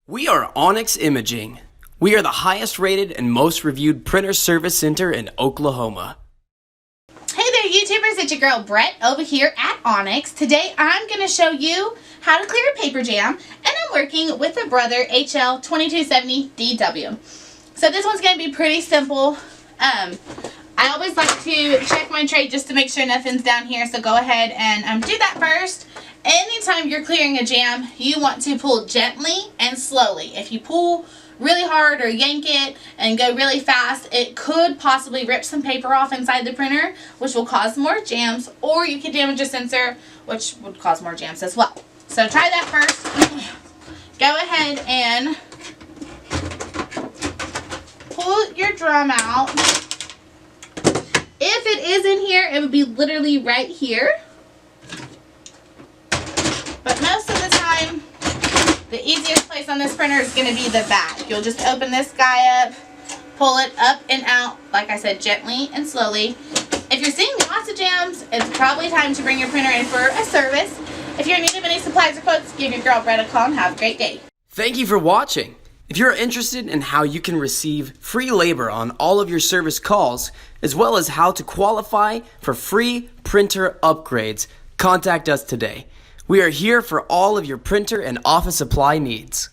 We are Onyx Imaging. We are the highest rated and most reviewed printer service center in Oklahoma. Hey there YouTubers, it's your girl Brett over here at Onyx. Today I'm going to show you how to clear a paper jam, and I'm working with a Brother L2270dw. So this one's going to be pretty simple. I always like to check my tray just to make sure nothing's down here, so go ahead and do that first. Anytime you're clearing a jam, you want to pull gently and slowly. If you pull really hard or yank it and go really fast, it could possibly rip some paper off inside the printer, which will cause more jams, or you could damage a sensor, which would cause more jams as well. So try that first. Go ahead and pull your drum out. If it is in here, it would be literally right here. But most of the time, the easiest place on this printer is going to be the back. You'll just open this guy up, pull it up and out, like I said, gently and slowly. If you're seeing lots of jams, it's probably time to bring your printer in for a service. If you're in need of any supplies or quotes, give your girl Brett a call and have a great day. Thank you for watching. If you're interested in how you can receive free labor on all of your service calls, as well as how to qualify for free printer upgrades, contact us today. We are here for all of your printer and office supply needs.